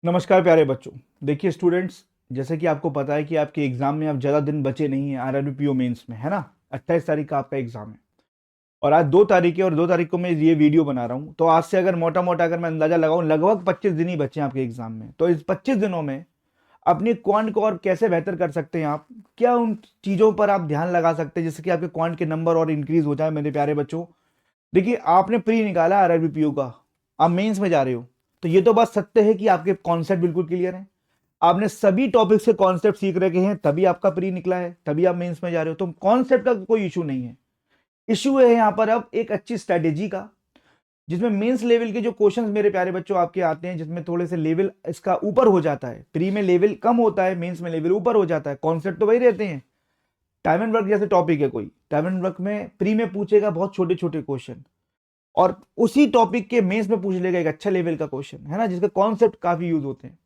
नमस्कार प्यारे बच्चों। देखिए स्टूडेंट्स, जैसे कि आपको पता है कि आपके एग्जाम में अब ज़्यादा दिन बचे नहीं हैं आरआरबी मेंस में, है ना। 28 तारीख का आपका एग्जाम है और आज 2 तारीख है और 2 तारीख को मैं ये वीडियो बना रहा हूँ। तो आज से अगर मोटा मोटा अगर मैं अंदाजा लगाऊं, लगभग 25 दिन ही बचे हैं आपके एग्जाम में। तो इस 25 दिनों में अपनी क्वांट को और कैसे बेहतर कर सकते हैं आप, क्या उन चीज़ों पर आप ध्यान लगा सकते हैं जिससे कि आपके क्वांट के नंबर और इंक्रीज हो जाए मेरे प्यारे बच्चों। देखिए, आपने प्री निकाला आरआरबी पीओ का, आप मेंस में जा रहे हो, तो ये तो बात सत्य है कि आपके कॉन्सेप्ट बिल्कुल क्लियर है। आपने सभी टॉपिक्स के कॉन्सेप्ट सीख रखे हैं, तभी आपका प्री निकला है, तभी आप मेंस में जा रहे हो। तो कॉन्सेप्ट का कोई इशू नहीं है। इशू है यहाँ पर अब एक अच्छी स्ट्रेटेजी का, जिसमें मेंस लेवल के जो क्वेश्चंस मेरे प्यारे बच्चों आपके आते हैं, जिसमें थोड़े से लेवल इसका ऊपर हो जाता है। प्री में लेवल कम होता है, मेंस में लेवल ऊपर हो जाता है। कॉन्सेप्ट तो वही रहते हैं। टाइम एंड वर्क जैसे टॉपिक है, कोई टाइम एंड वर्क में प्री में पूछेगा बहुत छोटे छोटे क्वेश्चन, और उसी टॉपिक के मेंस में पूछ लेगा एक अच्छा लेवल का क्वेश्चन, है ना, जिसके कॉन्सेप्ट काफी यूज होते हैं।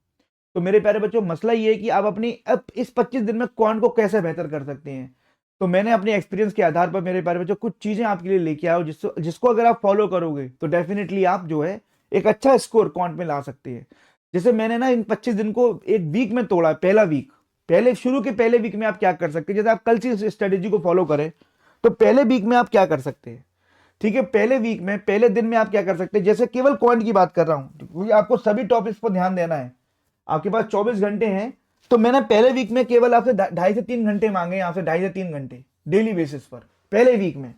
तो मेरे प्यारे बच्चों, मसला ये है कि आप अपनी अब इस 25 दिन में क्वांट को कैसे बेहतर कर सकते हैं। तो मैंने अपने एक्सपीरियंस के आधार पर मेरे प्यारे बच्चों कुछ चीजें आपके लिए लेके आया हूं, जिसको अगर आप फॉलो करोगे तो डेफिनेटली आप जो है एक अच्छा स्कोर क्वांट में ला सकते हैं। जैसे मैंने ना इन 25 दिन को एक वीक में तोड़ा। पहला वीक, पहले शुरू के पहले वीक में आप क्या कर सकते हैं, जैसे आप कल से स्ट्रेटेजी को फॉलो करें तो पहले वीक में आप क्या कर सकते हैं। ठीक है, पहले वीक में पहले दिन में आप क्या कर सकते हैं, जैसे केवल क्वांट की बात कर रहा हूं क्योंकि आपको सभी टॉपिक्स पर ध्यान देना है। आपके पास 24 घंटे हैं, तो मैंने पहले वीक में केवल आपसे 2.5 से 3 घंटे मांगे, यहाँ से 2.5 से 3 घंटे डेली बेसिस पर पहले वीक में।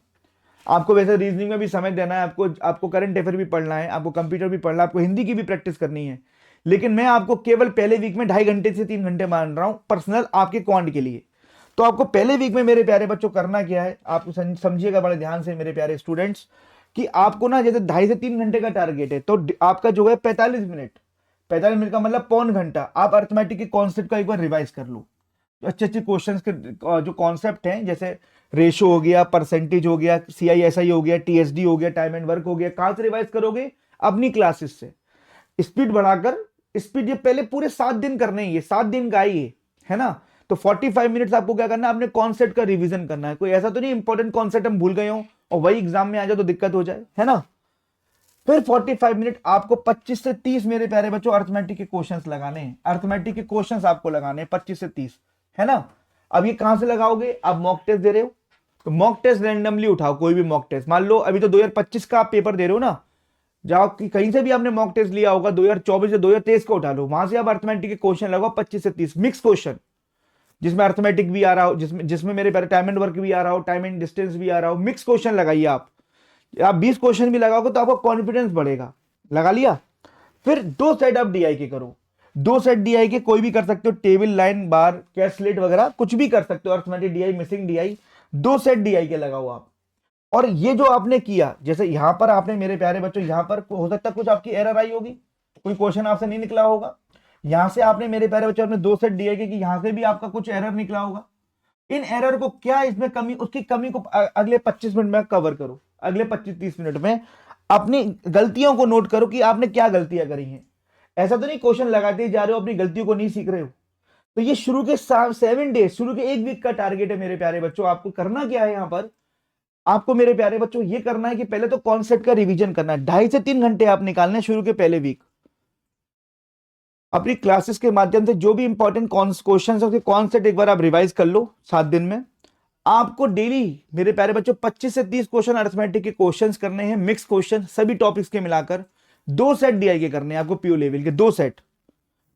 आपको वैसे रीजनिंग में भी समय देना है, आपको आपको करंट अफेयर भी पढ़ना है, आपको कंप्यूटर भी पढ़ना है, आपको हिंदी की भी प्रैक्टिस करनी है। लेकिन मैं आपको केवल पहले वीक में 2.5 घंटे से 3 घंटे मान रहा हूं पर्सनल आपके क्वांट के लिए। तो आपको पहले वीक में मेरे प्यारे बच्चों करना क्या है, आप समझिएगा बड़े ध्यान से मेरे प्यारे स्टूडेंट्स, कि आपको ना जैसे 2.5 से 3 घंटे का टारगेट है, तो आपका जो है 45 मिनट, 45 मिनट का मतलब पौन घंटा, आप अर्थमेटिक के कॉन्सेप्ट का एक बार रिवाइज कर लो। अच्छे अच्छे क्वेश्चंस के जो कॉन्सेप्ट हैं, जैसे रेशो हो गया, परसेंटेज हो गया, CISI हो गया, TSD हो गया, टाइम एंड वर्क हो गया, कहां से रिवाइज करोगे, अपनी क्लासेस से। स्पीड बढ़ाकर, स्पीड ये पहले पूरे 7 दिन करने ही है, 7 दिन का ही है ना। तो 45 मिनट्स आपको क्या करना है, अपने कॉन्सेप्ट का रिवीजन करना है। कोई ऐसा तो नहीं इंपॉर्टेंट कॉन्सेप्ट हम भूल गए हो और वही एग्जाम में आ जाए तो दिक्कत हो जाए, है ना। फिर 45 मिनट आपको 25 से 30 मेरे प्यारे बच्चों अर्थमेटिक के क्वेश्चंस लगाने हैं। अर्थमेटिक के क्वेश्चंस आपको लगाने हैं 25 से 30, है ना। अब ये कहां से लगाओगे, आप मॉक टेस्ट दे रहे हो तो मॉक टेस्ट रैंडमली उठाओ, कोई भी मॉक टेस्ट। मान लो अभी तो 2025 का आप पेपर दे रहे हो ना, जाओ कि कहीं से भी आपने मॉक टेस्ट लिया होगा 2024 या 2023 का उठा लो, वहां से आप अर्थमेटिक के क्वेश्चन लगाओ 25 से 30 मिक्स क्वेश्चन, जिसमें अर्थमेटिक भी आ रहा हो, जिसमें जिसमें मेरे प्यारे टाइम एंड वर्क भी आ रहा हो, टाइम एंड डिस्टेंस भी आ रहा हो। मिक्स क्वेश्चन लगाइए आप 20 क्वेश्चन भी लगाओगे तो आपका कॉन्फिडेंस बढ़ेगा। लगा लिया। फिर 2 सेट आप डीआई के करो। 2 सेट डीआई के कोई भी कर सकते हो, टेबल, लाइन, बार, कैसलेट वगैरह कुछ भी कर सकते हो, arithmetic DI, missing DI. 2 set DI के लगाओ आप। और ये जो आपने किया, जैसे यहां पर आपने मेरे प्यारे बच्चों, यहां पर हो सकता है कुछ आपकी एरर आई होगी, कोई क्वेश्चन आपसे नहीं निकला होगा। यहां से आपने मेरे प्यारे बच्चों अपने 2 सेट डीआई के, कि यहां से भी आपका कुछ एरर निकला होगा। इन एरर को, क्या इसमें कमी, उसकी कमी को अगले 25 मिनट में कवर करो। अगले 25-30 मिनट में अपनी गलतियों को नोट करो कि आपने क्या गलतियां करी हैं। ऐसा तो नहीं क्वेश्चन लगाते ही जा रहे हो, अपनी गलतियों को नहीं सीख रहे हो। तो ये शुरू के 7 डेज, शुरू के एक वीक का टारगेट है मेरे प्यारे बच्चों। आपको करना क्या है, यहां पर आपको मेरे प्यारे बच्चों ये करना है कि पहले तो कॉन्सेप्ट का रिवीजन करना है। 2.5 से 3 घंटे आप निकालने हैं शुरू के पहले वीक। अपनी क्लासेस के माध्यम से जो भी इंपॉर्टेंट क्वेश्चन है उसके कॉन्सेप्ट एक बार आप रिवाइज कर लो 7 दिन में। आपको डेली मेरे प्यारे बच्चों 25 से 30 क्वेश्चन अरिथमेटिक के क्वेश्चंस करने हैं, मिक्स क्वेश्चन सभी टॉपिक्स के मिलाकर। 2 सेट डीआई के करने हैं आपको, पीओ लेवल के 2 सेट।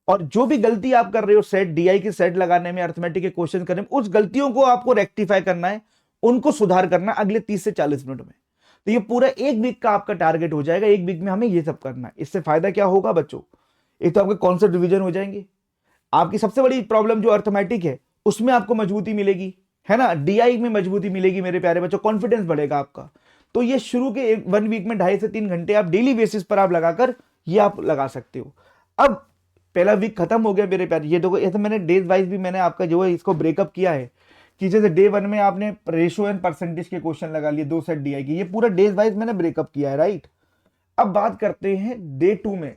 और जो भी गलती आप कर रहे हो सेट डीआई के सेट लगाने में, अरिथमेटिक के क्वेश्चन करने में, उस गलतियों को आपको रेक्टिफाई करना है, उनको सुधार करना है अगले 30 से 40 मिनट में। तो ये पूरा एक वीक का आपका टारगेट हो जाएगा। एक वीक में हमें ये सब करना है। इससे फायदा क्या होगा बच्चों, एक तो आपके कॉन्सेप्ट रिवीजन हो जाएंगे, आपकी सबसे बड़ी प्रॉब्लम जो अर्थमेटिक है उसमें आपको मजबूती मिलेगी, है ना, डीआई में मजबूती मिलेगी मेरे प्यारे बच्चों, कॉन्फिडेंस बढ़ेगा आपका। तो ये शुरू के 1 वीक में 2.5 से 3 घंटे आप डेली बेसिस पर आप लगाकर ये आप लगा सकते हो। अब पहला वीक खत्म हो गया मेरे प्यारे। ये देखो, ऐसे मैंने डेज वाइज भी मैंने आपका जो है इसको ब्रेकअप किया है, कि जैसे डे 1 में आपने रेशियो एंड परसेंटेज के क्वेश्चन लगा लिए 2 सेट डीआई की, ये पूरा डेज वाइज मैंने ब्रेकअप किया है, राइट। अब बात करते हैं डे 2 में।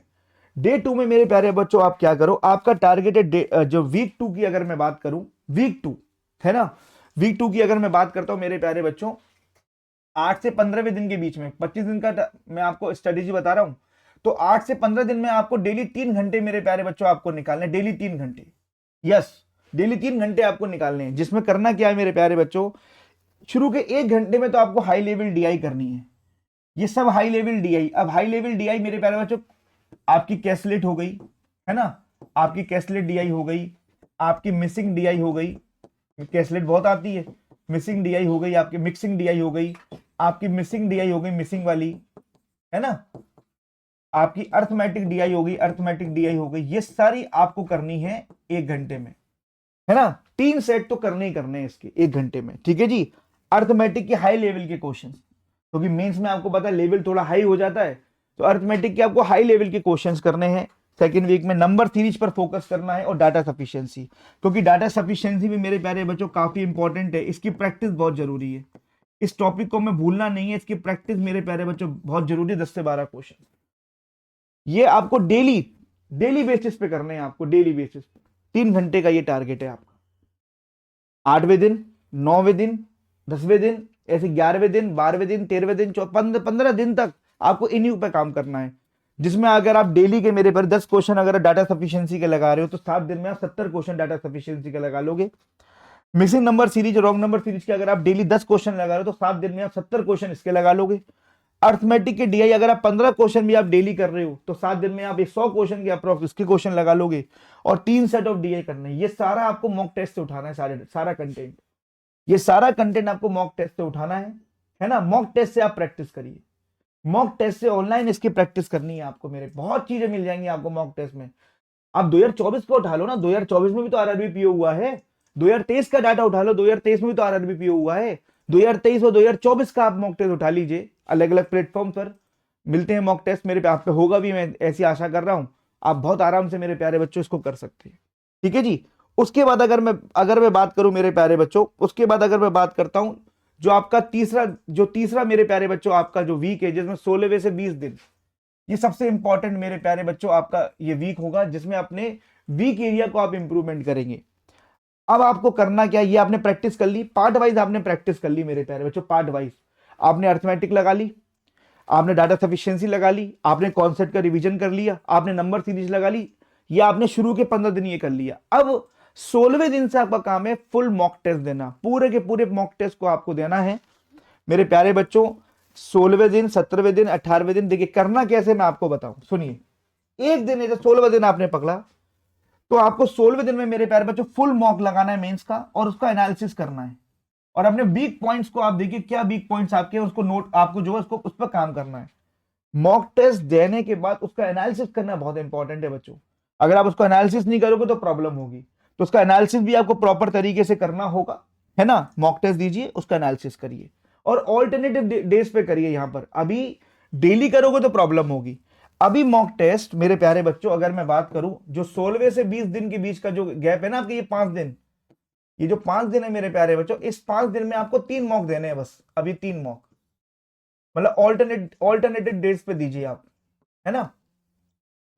डे 2 में मेरे प्यारे बच्चों आप क्या करो, आपका टारगेट है जो वीक 2 की अगर मैं बात करूं, वीक 2, है ना, वीक 2 की अगर मैं बात करता हूं मेरे प्यारे बच्चों, 8 से 15वें दिन के बीच में, 25 दिन का मैं आपको स्ट्रेटेजी बता रहा हूं। तो 8 से 15 दिन में आपको डेली 3 घंटे मेरे प्यारे बच्चों आपको निकालने, डेली 3 घंटे, यस डेली 3 घंटे आपको निकालने हैं, जिसमें करना क्या है मेरे प्यारे बच्चों, शुरू के 1 घंटे में तो आपको हाई लेवल डीआई करनी है, ये सब हाई लेवल डीआई। अब हाई लेवल डीआई मेरे प्यारे बच्चों आपकी कैसलेट हो गई, है ना, आपकी कैसलेट डीआई हो गई, आपकी मिसिंग डीआई हो गई, कैसलेट बहुत आती है, मिसिंग डीआई हो गई, आपकी मिक्सिंग डीआई हो गई, आपकी मिसिंग डीआई हो गई, मिसिंग वाली, है ना, आपकी अर्थमेटिक डीआई हो गई, अर्थमेटिक डीआई हो गई, ये सारी आपको करनी है 1 घंटे में, है ना। 3 सेट तो करने ही करने हैं इसके 1 घंटे में, ठीक है जी। अर्थमेटिक के हाई लेवल के क्वेश्चन, क्योंकि मेंस में आपको पता है लेवल थोड़ा हाई हो जाता है, तो अर्थमेटिक के आपको हाई लेवल के क्वेश्चंस करने हैं। सेकेंड वीक में नंबर सीरीज पर फोकस करना है और डाटा सफिशिएंसी, क्योंकि डाटा सफिशिएंसी भी मेरे प्यारे बच्चों काफी इंपॉर्टेंट है, इसकी प्रैक्टिस बहुत जरूरी है, इस टॉपिक को मैं भूलना नहीं है, इसकी प्रैक्टिस मेरे प्यारे बच्चों बहुत जरूरी है। 10 से 12 क्वेश्चन ये आपको डेली डेली बेसिस पे करने हैं, आपको डेली बेसिस पे 3 घंटे का ये टारगेट है आपका। 8वें दिन, 9वें दिन, 10वें दिन, ऐसे 11वें दिन, 12वें दिन, 13वें दिन, 15 दिन तक आपको इन्हीं पे काम करना है, जिसमें अगर आप डेली के मेरे पर 10 क्वेश्चन अगर डाटा सफिशिएंसी के लगा रहे हो तो 7 दिन में आप 70 क्वेश्चन डाटा सफिशिएंसी के लगा लोगे। Missing number series, wrong number series के अगर आप डेली 10 क्वेश्चन लगा रहे हो तो 7 दिन में आप 70 क्वेश्चन इसके लगा लोगे। अर्थमेटिक के डीआई अगर आप 15 क्वेश्चन भी आप डेली कर रहे हो तो 7 दिन में आप 100 क्वेश्चन के अप्रोक्स इसके क्वेश्चन लगा लोगे, और 3 सेट ऑफ डीआई करने। ये सारा आपको मॉक टेस्ट से उठाना है, सारा कंटेंट, ये सारा कंटेंट आपको मॉक टेस्ट से उठाना है ना। मॉक टेस्ट से आप प्रैक्टिस करिए, मॉक टेस्ट से ऑनलाइन इसकी प्रैक्टिस करनी है आपको, मेरे बहुत चीजें मिल जाएंगी आपको मॉक टेस्ट में। आप 2024 को उठा लो ना, 2024 में भी तो आरआरबी पीओ हुआ है, 2023 का डाटा उठा लो, 2023 में भी तो आरआरबी पीओ हुआ है, 2023 और 2024 का आप मॉक टेस्ट उठा लीजिए, अलग अलग प्लेटफॉर्म पर मिलते हैं मॉक टेस्ट, मेरे पे आप पे होगा भी, मैं ऐसी आशा कर रहा हूं, आप बहुत आराम से मेरे प्यारे बच्चों इसको कर सकते हैं, ठीक है जी। उसके बाद अगर मैं बात करूं मेरे प्यारे बच्चों, उसके बाद अगर मैं बात करता हूं जो आपका तीसरा मेरे प्यारे बच्चों आपका जो वीक है, जिसमें 16वें से 20 दिन, ये सबसे इंपॉर्टेंट मेरे प्यारे बच्चों आपका ये वीक होगा, जिसमें अपने वीक एरिया को आप इंप्रूवमेंट करेंगे। अब आपको करना क्या, ये आपने प्रैक्टिस कर ली, पार्ट वाइज आपने प्रैक्टिस कर ली मेरे प्यारे बच्चों, पार्ट वाइज आपने अर्थमेटिक लगा ली, आपने डाटा सफिशिएंसी लगा ली, आपने कॉन्सेप्ट का रिवीजन कर लिया, आपने नंबर सीरीज लगा ली, ये आपने शुरू के 15 दिन ये कर लिया। अब 16वें दिन से आपका काम है फुल मॉक टेस्ट देना, पूरे के पूरे मॉक टेस्ट को आपको देना है मेरे प्यारे बच्चों। 16वें दिन, 17वें दिन, 18वें दिन, देखिए करना कैसे मैं आपको बताऊं, सुनिए। एक दिन जैसे 16वें दिन आपने पकड़ा तो आपको 16वें दिन में मेरे प्यारे बच्चों फुल मॉक लगाना है मेंस का, और उसका एनालिसिस करना है, और अपने वीक पॉइंट्स को आप देखिए क्या वीक पॉइंट्स आपके, उसको नोट, आपको जो है उसको उस पर काम करना है। मॉक टेस्ट देने के बाद उसका एनालिसिस करना बहुत इंपॉर्टेंट है बच्चों, अगर आप उसका एनालिसिस नहीं करोगे तो प्रॉब्लम होगी, तो उसका एनालिसिस भी आपको प्रॉपर तरीके से करना होगा, है ना। मॉक टेस्ट दीजिए, उसका एनालिसिस करिए, और ऑल्टरनेटिव डेज पे करिए। यहां पर अभी डेली करोगे तो प्रॉब्लम होगी। अभी मॉक टेस्ट मेरे प्यारे बच्चों अगर मैं बात करूं, जो 16वें से 20 दिन के बीच का जो गैप है ना आपके, ये 5 दिन, ये जो 5 दिन है मेरे प्यारे बच्चों, इस 5 दिन में आपको 3 मॉक देने हैं बस, अभी 3 मॉक, मतलब ऑल्टरनेटिव डेट्स पे दीजिए आप, है ना।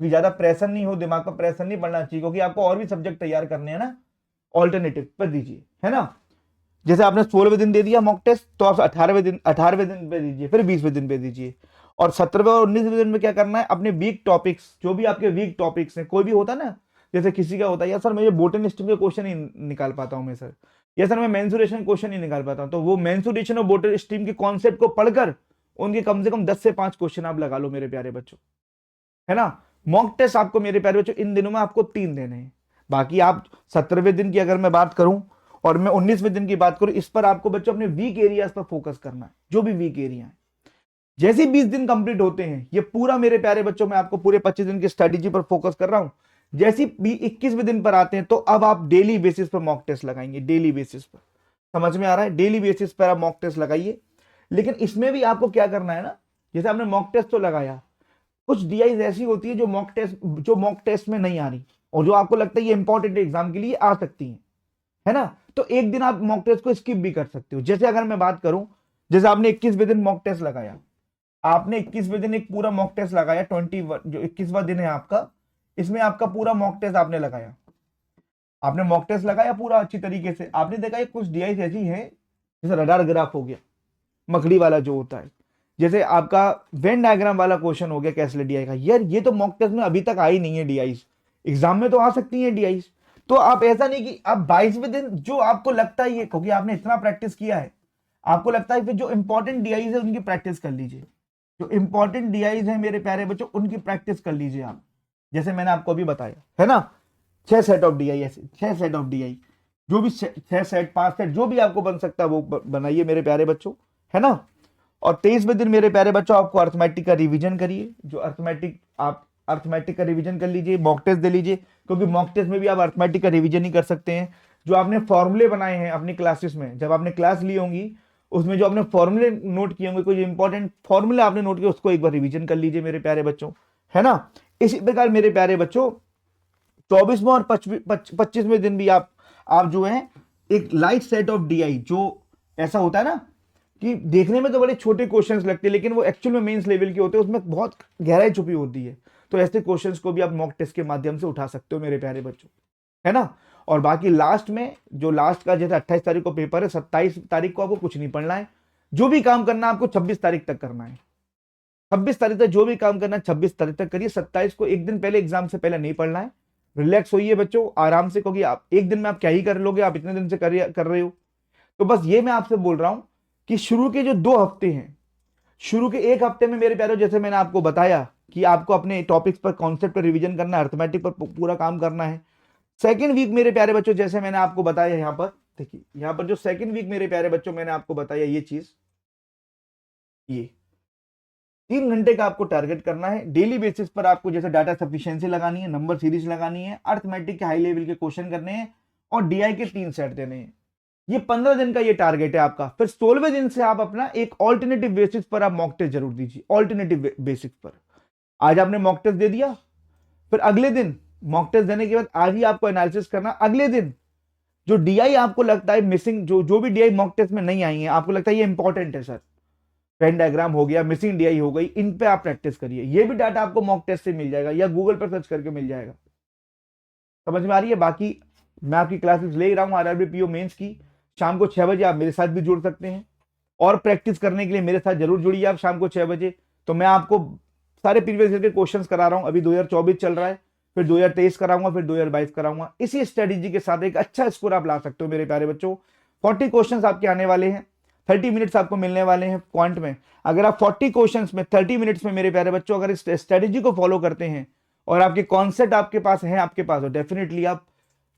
ज्यादा प्रेशर नहीं हो, दिमाग पर प्रेशर नहीं पड़ना चाहिए, क्योंकि आपको और भी सब्जेक्ट तैयार करने हैं ना, ऑल्टरनेटिव पर दीजिए, है ना। जैसे आपने 16वें दिन दे दिया मॉक टेस्ट, तो आप 18वें दिन पे दीजिए, फिर 20वें दिन पे दीजिए, और 17वें और 19वें दिन में क्या करना है, अपने वीक टॉपिक्स, जो भी आपके वीक टॉपिक्स हैं, कोई भी होता ना, जैसे किसी का होता है यार सर मैं ये बोटन स्ट्रीम के क्वेश्चन ही निकाल पाता हूं मैं सर, या सर मैं मेंसुरेशन क्वेश्चन ही निकाल पाता हूं, तो वो मेंसुरेशन और बोटन स्ट्रीम के कॉन्सेप्ट को पढ़कर उनके कम से कम 10 से 5 क्वेश्चन आप लगा लो मेरे प्यारे बच्चों, है ना। मॉक टेस्ट आपको मेरे प्यारे बच्चों इन दिनों में आपको 3 देने हैं। बाकी आप 17वें दिन की अगर मैं बात करूं और मैं 19वें दिन की बात करूं, इस पर आपको बच्चों अपने वीक एरियाज पर फोकस करना है, जो भी वीक एरिया है। जैसे 20 दिन कंप्लीट होते हैं, ये पूरा मेरे प्यारे बच्चों मैं आपको पूरे 25 दिन की स्ट्रेटेजी पर फोकस कर रहा हूं। जैसे 21वें दिन पर आते हैं तो अब आप डेली बेसिस पर मॉक टेस्ट लगाएंगे, डेली बेसिस पर, समझ में आ रहा है, डेली बेसिस पर आप मॉक टेस्ट लगाइए। लेकिन इसमें भी आपको क्या करना है ना, जैसे आपने मॉक टेस्ट तो लगाया, कुछ डीआईज ऐसी होती है जो मॉक टेस्ट में नहीं आ रही, और जो आपको लगता है ये इंपॉर्टेंट एग्जाम के लिए आ सकती है ना, तो एक दिन आप मॉक टेस्ट को स्किप भी कर सकते हो। जैसे अगर मैं बात करूं, जैसे आपने 21वें दिन मॉक टेस्ट लगाया, आपने 21वें दिन एक पूरा मॉक टेस्ट लगाया, 21 जो 21वां दिन है आपका, इसमें आपका पूरा मॉक टेस्ट आपने लगाया, आपने मॉक टेस्ट लगाया पूरा अच्छी तरीके से, आपने देखा कुछ डीआईज ऐसी है, जैसे रडार ग्राफ हो गया, मकड़ी वाला जो होता है, जैसे आपका वेन डायग्राम वाला क्वेश्चन हो गया कैसलेट डीआई का, यार ये तो मॉक टेस्ट में अभी तक आई नहीं है डीआईस, एग्जाम में तो आ सकती है डीआईस। तो आप ऐसा नहीं कि आप 22वें दिन जो आपको लगता है, ये क्योंकि आपने इतना प्रैक्टिस किया है, आपको लगता है फिर जो इंपॉर्टेंट डीआईज है उनकी प्रैक्टिस कर लीजिए, जो इंपॉर्टेंट डीआईज है मेरे प्यारे बच्चों उनकी प्रैक्टिस कर लीजिए आप, जैसे मैंने आपको अभी बताया है ना, 6 सेट ऑफ डीआई, ऐसे 6 सेट ऑफ डीआई, जो भी 6 सेट 5 सेट जो भी आपको बन सकता है वो बनाइए मेरे प्यारे बच्चों, है ना। और 23वें दिन मेरे प्यारे बच्चों आपको अर्थमेटिक का रिवीजन करिए, जो अर्थमेटिक आप अर्थमेटिक का रिवीजन कर लीजिए, मॉक टेस्ट दे लीजिए, क्योंकि मॉक टेस्ट में भी आप अर्थमेटिक का रिवीजन ही कर सकते हैं। जो आपने फॉर्मूले बनाए हैं अपनी क्लासेस में, जब आपने क्लास ली होंगी उसमें जो आपने फॉर्मूले नोट किए होंगे, कोई इंपॉर्टेंट फॉर्मूले आपने नोट किए उसको एक बार रिवीजन कर लीजिए मेरे प्यारे बच्चों, है ना। इसी प्रकार मेरे प्यारे बच्चों 24वें और 25वें दिन भी आप जो है एक लाइट सेट ऑफ डीआई, जो ऐसा होता है ना कि देखने में तो बड़े छोटे क्वेश्चंस लगते हैं लेकिन वो एक्चुअल में मेंस लेवल के होते हैं, उसमें बहुत गहराई छुपी होती है। तो ऐसे क्वेश्चंस को भी आप मॉक टेस्ट के माध्यम से उठा सकते हो मेरे प्यारे बच्चों, है ना। और बाकी लास्ट में जो लास्ट का जैसे 28 तारीख को पेपर है, 27 तारीख को आपको कुछ नहीं पढ़ना है, जो भी काम करना है आपको 26 तारीख तक करना है। 26 तारीख तक जो भी काम करना है 26 तारीख तक करिए, 27 को एक दिन पहले एग्जाम से पहले नहीं पढ़ना है। रिलैक्स होइए बच्चों आराम से, क्योंकि आप एक दिन में आप क्या ही कर लोगे, आप इतने दिन से कर रहे हो। तो बस ये मैं आपसे बोल रहा हूं कि शुरू के जो 2 हफ्ते हैं, शुरू के 1 हफ्ते में मेरे प्यारे जैसे मैंने आपको बताया कि आपको अपने टॉपिक्स पर कॉन्सेप्ट पर रिवीजन करना है, अर्थमेटिक पर पूरा काम करना है। सेकेंड वीक मेरे प्यारे बच्चों जैसे मैंने आपको बताया, यहां पर देखिए, यहां पर जो सेकेंड वीक मेरे प्यारे बच्चों मैंने आपको बताया ये चीज, ये 3 घंटे का आपको टारगेट करना है। डेली बेसिस पर आपको जैसे डाटा सफिशिएंसी लगानी है, नंबर सीरीज लगानी है, अर्थमेटिक के हाई लेवल के क्वेश्चन करने हैं और डीआई के 3 सेट देने हैं। ये 15 दिन का ये टारगेट है आपका। फिर 16वें दिन से आप अपना एक ऑल्टरनेटिव बेसिस पर आप मॉक टेस्ट जरूर दीजिए, ऑल्टरनेटिव बेसिस पर। आज आपने मॉक टेस्ट दे दिया, फिर अगले दिन मॉक टेस्ट देने के बाद आज ही आपको एनालिसिस करना। अगले दिन जो डीआई आपको लगता है मिसिंग, जो भी डीआई मॉक टेस्ट में नहीं आई है, आपको लगता है ये इंपॉर्टेंट है सर, वेन डायग्राम हो गया, मिसिंग डीआई हो गई, इन पे आप प्रैक्टिस करिए। ये भी डाटा आपको मॉक टेस्ट से मिल जाएगा या गूगल पर सर्च करके मिल जाएगा। समझ में आ रही है। बाकी मैं आपकी क्लासेस ले रहा हूं आरआरबी पीओ मेंस की, शाम को 6 बजे आप मेरे साथ भी जुड़ सकते हैं और प्रैक्टिस करने के लिए मेरे साथ जरूर जुड़िए आप शाम को 6 बजे। तो मैं आपको सारे प्रीवियस ईयर के क्वेश्चंस करा रहा हूं। अभी 2024 चल रहा है, फिर 2023 कराऊंगा, फिर 2022 कराऊंगा। इसी स्ट्रेटेजी के साथ एक अच्छा स्कोर आप ला सकते हो मेरे प्यारे बच्चों। 40 क्वेश्चंस आपके आने वाले हैं, 30 मिनट्स आपको मिलने वाले हैं क्वांट में। अगर आप 40 क्वेश्चंस में 30 मिनट्स में मेरे प्यारे बच्चों अगर इस स्ट्रेटेजी को फॉलो करते हैं और आपके कॉन्सेप्ट आपके पास है, आपके पास, डेफिनेटली आप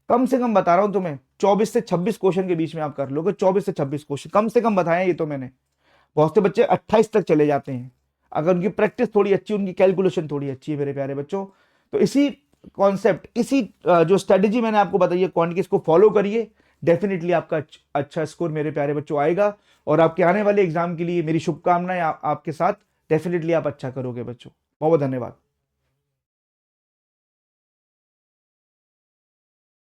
कम से कम बता रहा हूं तुम्हें 24 से 26 क्वेश्चन के बीच में आप कर लोगे। 24 से 26 क्वेश्चन कम से कम बताया ये तो मैंने। बहुत से बच्चे 28 तक चले जाते हैं अगर उनकी प्रैक्टिस थोड़ी अच्छी, उनकी कैलकुलेशन थोड़ी अच्छी है मेरे प्यारे बच्चों। तो इसी कॉन्सेप्ट, इसी जो स्ट्रेटेजी मैंने आपको बताई है क्वांट की, इसको फॉलो करिए, डेफिनेटली आपका अच्छा स्कोर मेरे प्यारे बच्चों आएगा। और आपके आने वाले एग्जाम के लिए मेरी शुभकामनाएं आपके साथ, डेफिनेटली आप अच्छा करोगे बच्चों। बहुत बहुत धन्यवाद।